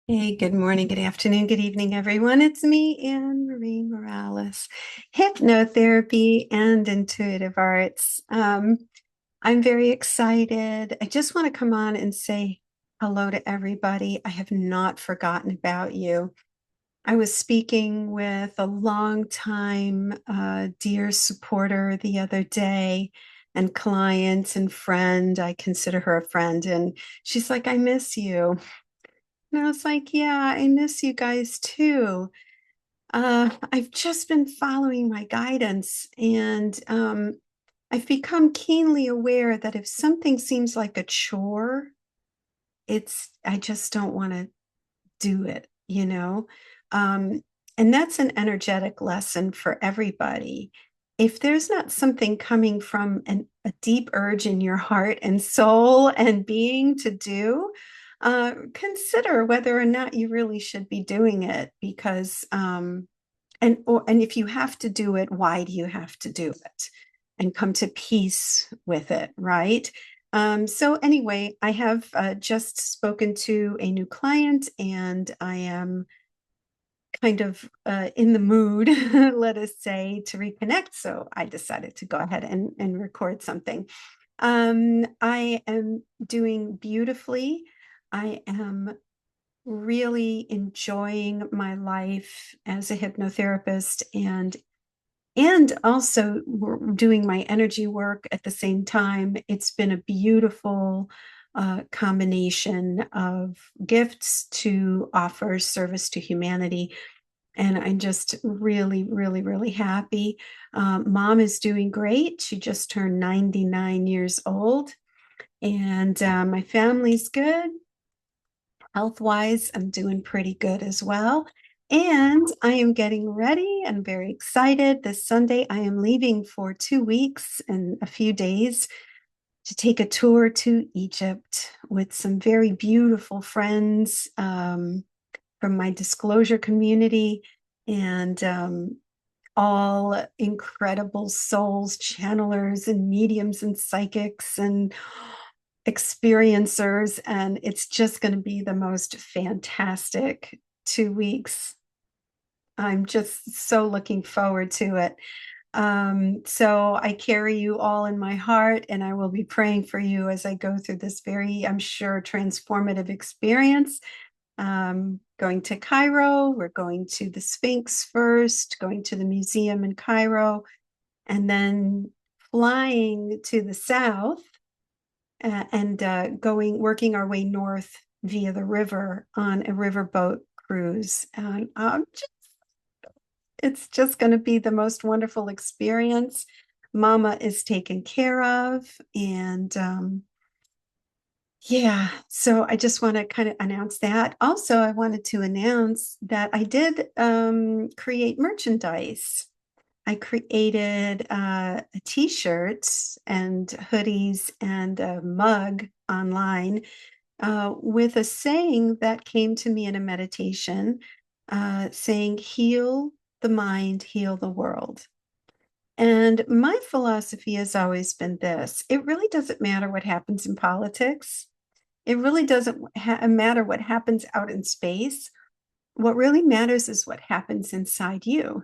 Hey, good morning, good afternoon, good evening, everyone. It's me, Anne Marie Morales, hypnotherapy and intuitive arts. I'm very excited. I just want to come on and say hello to everybody. I have not forgotten about you. I was speaking with a longtime dear supporter the other day and client and friend. I consider her a friend, and she's like, I miss you. And I was like, yeah, I miss you guys too. I've just been following my guidance and I've become keenly aware that if something seems like a chore, I just don't want to do it. Um, and that's an energetic lesson for everybody. If there's not something coming from a deep urge in your heart and soul and being to do, consider whether or not you really should be doing it because and if you have to do it, why do you have to do it? And come to peace with it, right? So anyway, I have just spoken to a new client and I am kind of in the mood, let us say, to reconnect. So I decided to go ahead and record something. I am doing beautifully. I am really enjoying my life as a hypnotherapist and also doing my energy work at the same time. It's been a beautiful combination of gifts to offer service to humanity. And I'm just really, really, really happy. Mom is doing great. She just turned 99 years old. And my family's good. Health wise, I'm doing pretty good as well. And I am getting ready. I'm very excited. This Sunday, I am leaving for 2 weeks and a few days to take a tour to Egypt with some very beautiful friends from my disclosure community and all incredible souls, channelers, and mediums, and psychics, and experiencers. And it's just going to be the most fantastic 2 weeks. I'm just so looking forward to it. So I carry you all in my heart, and I will be praying for you as I go through this very, I'm sure, transformative experience. Going to Cairo, we're going to the Sphinx first, going to the museum in Cairo, and then flying to the south and working our way north via the river on a riverboat cruise. And it's just going to be the most wonderful experience. Mama is taken care of. And yeah, so I just want to kind of announce that. Also, I wanted to announce that I did create merchandise. I created a t-shirt and hoodies and a mug online with a saying that came to me in a meditation, saying, heal the mind, heal the world. And my philosophy has always been this: it really doesn't matter what happens in politics. It really doesn't matter what happens out in space. What really matters is what happens inside you.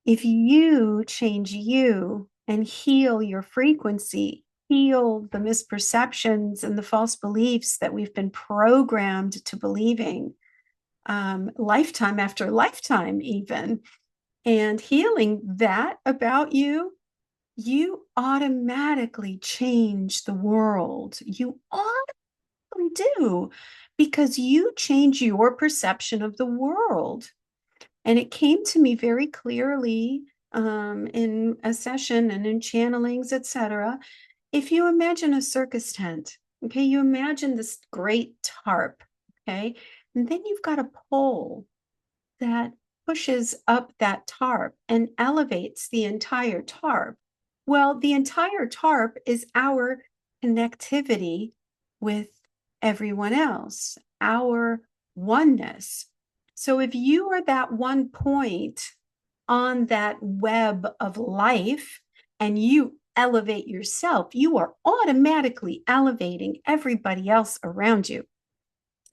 If you change you and heal your frequency, heal the misperceptions and the false beliefs that we've been programmed to believing, lifetime after lifetime, even, and healing that about you, you automatically change the world. You automatically do because you change your perception of the world. And it came to me very clearly in a session and in channelings, etc. If you imagine a circus tent, okay, you imagine this great tarp, okay, and then you've got a pole that pushes up that tarp and elevates the entire tarp. Well, the entire tarp is our connectivity with everyone else, our oneness. So if you are that one point on that web of life and you elevate yourself, you are automatically elevating everybody else around you.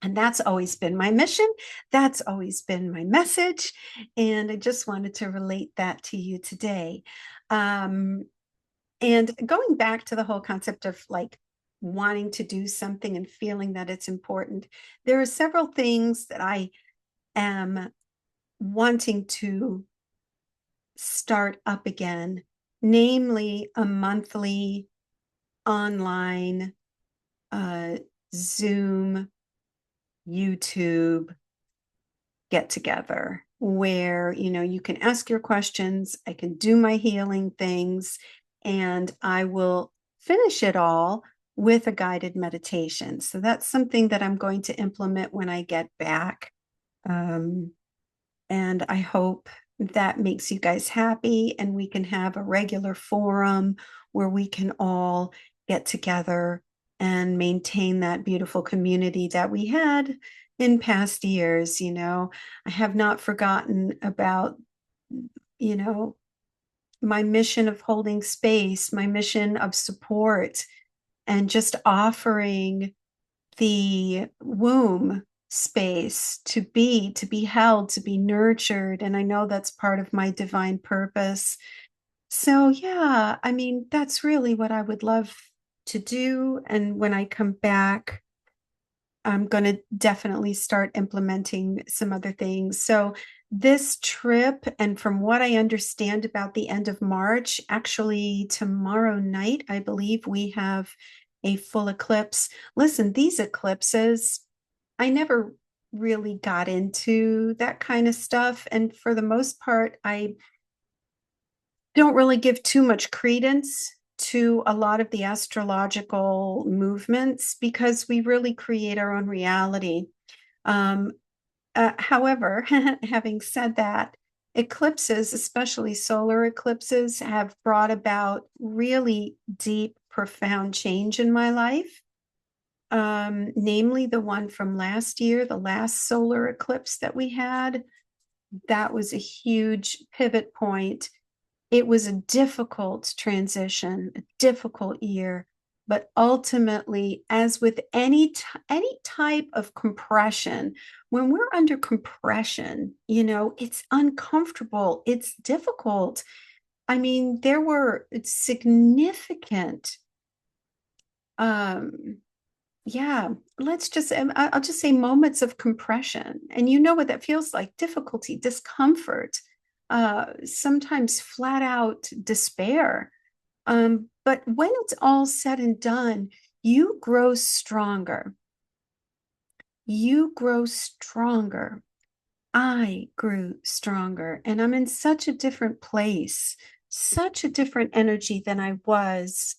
And that's always been my mission. That's always been my message. And I just wanted to relate that to you today. Um, and going back to the whole concept of like wanting to do something and feeling that it's important, there are several things that I am wanting to start up again, namely a monthly online Zoom, YouTube get together where, you can ask your questions, I can do my healing things, and I will finish it all with a guided meditation. So that's something that I'm going to implement when I get back. Um, and I hope that makes you guys happy and we can have a regular forum where we can all get together and maintain that beautiful community that we had in past years. I have not forgotten about, you know, my mission of holding space, my mission of support, and just offering the womb space to be held, to be nurtured. And I know that's part of my divine purpose. So, yeah, I mean, that's really what I would love to do. And when I come back, I'm going to definitely start implementing some other things. So, this trip, and from what I understand about the end of March, actually, tomorrow night, I believe we have a full eclipse. Listen, these eclipses, I never really got into that kind of stuff. And for the most part, I don't really give too much credence to a lot of the astrological movements because we really create our own reality. Um, However, having said that, eclipses, especially solar eclipses, have brought about really deep, profound change in my life. Namely the one from last year, the last solar eclipse that we had. That was a huge pivot point. It was a difficult transition, a difficult year, but ultimately, as with any type of compression, when we're under compression, it's uncomfortable, it's difficult. I mean, there were significant um yeah, I'll just say moments of compression. And you know what that feels like: difficulty, discomfort, sometimes flat out despair. But when it's all said and done, you grow stronger. You grow stronger. I grew stronger, and I'm in such a different place, such a different energy than I was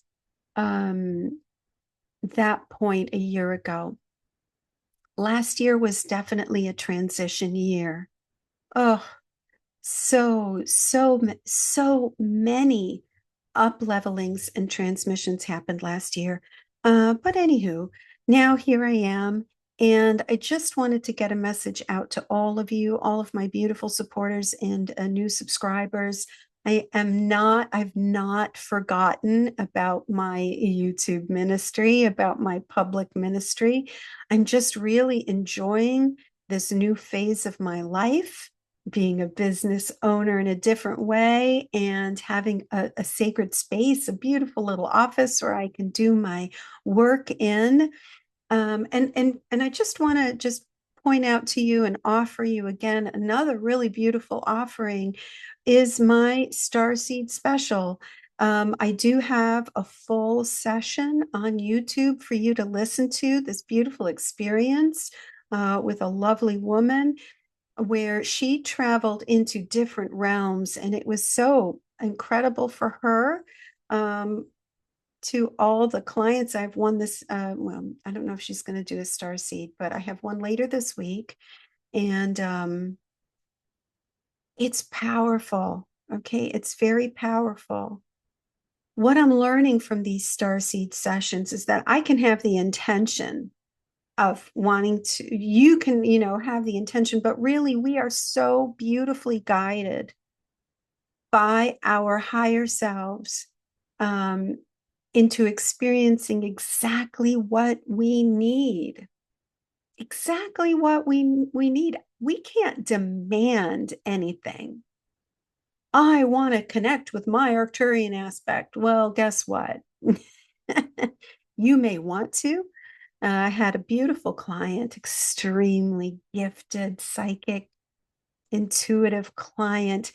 um, that point a year ago. Last year was definitely a transition year. Oh, so many up levelings and transmissions happened last year. But anywho, now here I am. And I just wanted to get a message out to all of you, all of my beautiful supporters and new subscribers. I've not forgotten about my YouTube ministry, about my public ministry. I'm just really enjoying this new phase of my life, being a business owner in a different way and having a sacred space, a beautiful little office where I can do my work in. And I just want to just point out to you and offer you again another really beautiful offering is my Starseed special. I do have a full session on YouTube for you to listen to this beautiful experience with a lovely woman where she traveled into different realms, and it was so incredible for her. To all the clients I've won this, well, I don't know if she's going to do a star seed, but I have one later this week, and it's powerful. Okay, it's very powerful. What I'm learning from these star seed sessions is that I can have the intention of wanting to, you can, have the intention, but really we are so beautifully guided by our higher selves um, into experiencing exactly what we need. exactly what we need. We can't demand anything. I want to connect with my Arcturian aspect. Well, guess what? You may want to. I had a beautiful client, extremely gifted, psychic, intuitive client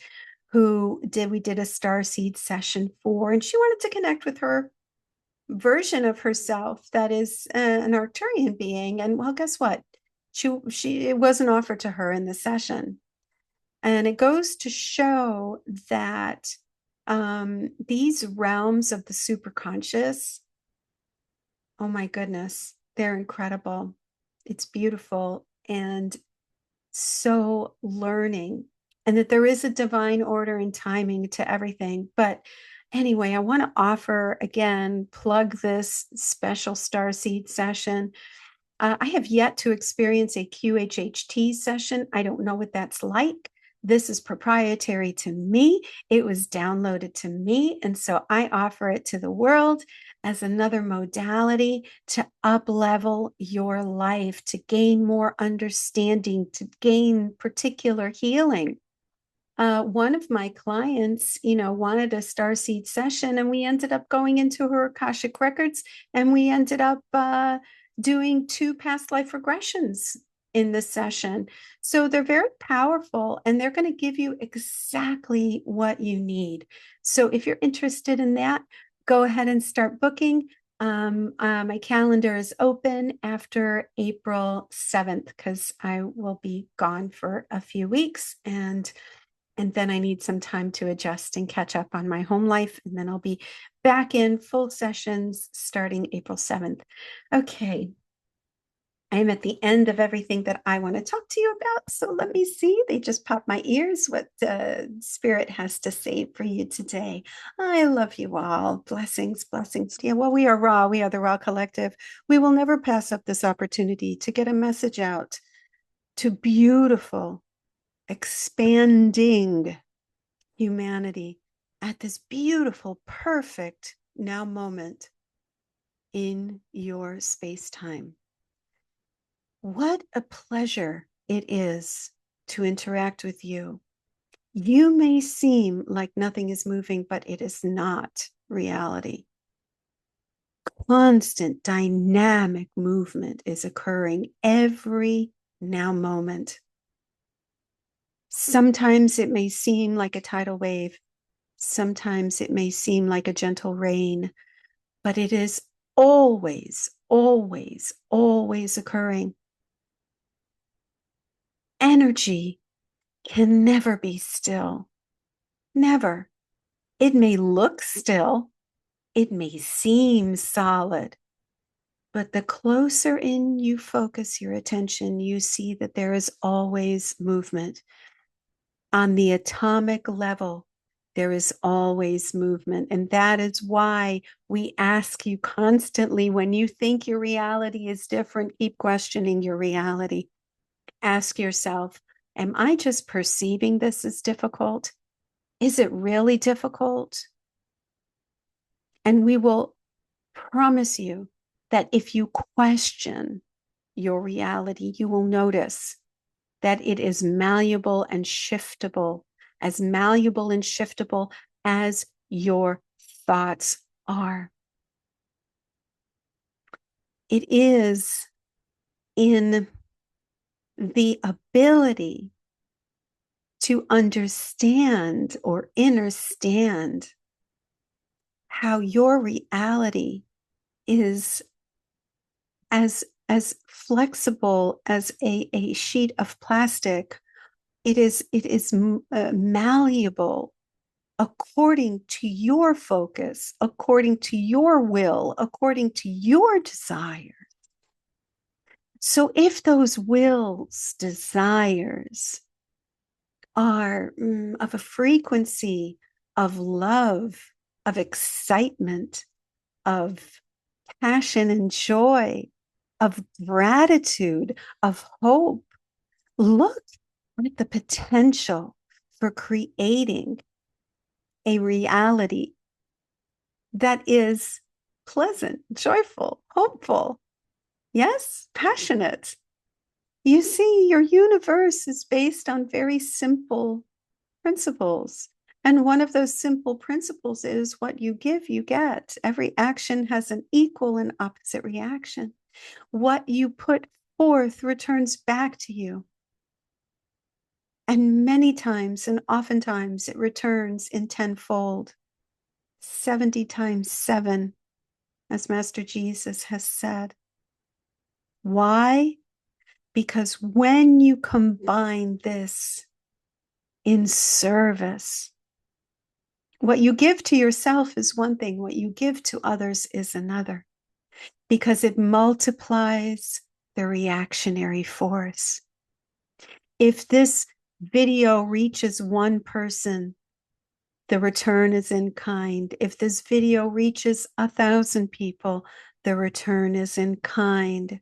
who we did a star seed session for, and she wanted to connect with her version of herself that is an Arcturian being. And well, guess what? She it wasn't offered to her in the session. And it goes to show that these realms of the superconscious, oh my goodness, they're incredible. It's beautiful and so learning, and that there is a divine order and timing to everything. But anyway, I want to offer again, plug this special star seed session. I have yet to experience a QHHT session. I don't know what that's like. This is proprietary to me. It was downloaded to me. And so I offer it to the world as another modality to up level your life, to gain more understanding, to gain particular healing. One of my clients, wanted a starseed session, and we ended up going into her Akashic records, and we ended up doing 2 past life regressions in the session. So they're very powerful, and they're going to give you exactly what you need. So if you're interested in that, go ahead and start booking. My calendar is open after April 7th because I will be gone for a few weeks, and then I need some time to adjust and catch up on my home life. And then I'll be back in full sessions starting April 7th. Okay. I'm at the end of everything that I want to talk to you about. So let me see. They just popped my ears what Spirit has to say for you today. I love you all. Blessings, blessings. Yeah, well, we are Raw. We are the Raw Collective. We will never pass up this opportunity to get a message out to beautiful, expanding humanity at this beautiful, perfect now moment in your space time. What a pleasure it is to interact with you. You may seem like nothing is moving, but it is not reality. Constant dynamic movement is occurring every now moment. Sometimes it may seem like a tidal wave. Sometimes it may seem like a gentle rain, but it is always, always, always occurring. Energy can never be still. Never. It may look still. It may seem solid. But the closer in you focus your attention, you see that there is always movement. On the atomic level, there is always movement. And that is why we ask you constantly, when you think your reality is different, keep questioning your reality. Ask yourself, am I just perceiving this as difficult? Is it really difficult? And we will promise you that if you question your reality, you will notice that it is malleable and shiftable, as malleable and shiftable as your thoughts are. It is in the ability to understand or understand how your reality is as flexible as a sheet of plastic. It is malleable according to your focus, according to your will, according to your desire. So if those wills, desires are of a frequency of love, of excitement, of passion and joy, of gratitude, of hope, look at the potential for creating a reality that is pleasant, joyful, hopeful, yes, passionate. You see, your universe is based on very simple principles. And one of those simple principles is what you give, you get. Every action has an equal and opposite reaction. What you put forth returns back to you. And many times and oftentimes it returns in tenfold, 70 times 7, as Master Jesus has said. Why? Because when you combine this in service, what you give to yourself is one thing, what you give to others is another, because it multiplies the reactionary force. If this video reaches one person, the return is in kind. If this video reaches 1,000 people, the return is in kind.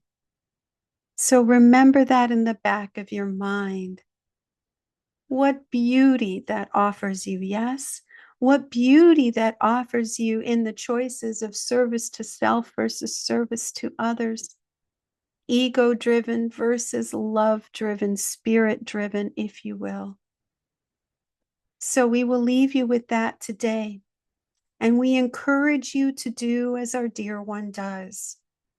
So remember that in the back of your mind. What beauty that offers you, yes? What beauty that offers you in the choices of service to self versus service to others. Ego-driven versus love-driven, spirit-driven, if you will. So we will leave you with that today. And we encourage you to do as our dear one does.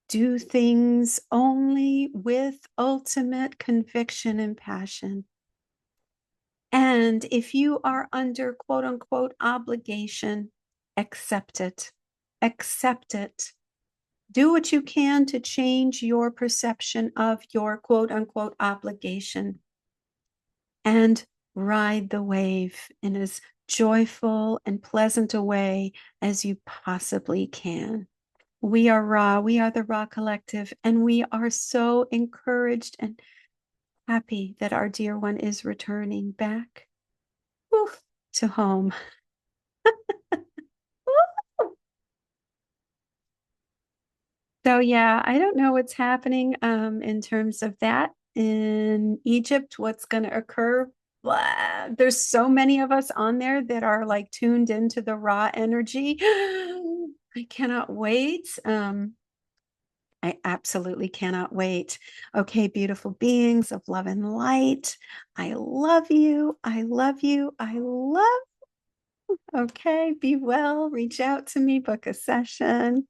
Do things only with ultimate conviction and passion. And if you are under quote unquote obligation, accept it. Accept it. Do what you can to change your perception of your quote unquote obligation and ride the wave in as joyful and pleasant a way as you possibly can. We are Ra, we are the Ra Collective, and we are so encouraged and happy that our dear one is returning back to home. So yeah, I don't know what's happening in terms of that in Egypt, what's going to occur. Blah. There's so many of us on there that are like tuned into the raw energy. I cannot wait. I absolutely cannot wait. Okay, beautiful beings of love and light. I love you. I love you. I love. Okay, be well. Reach out to me, book a session.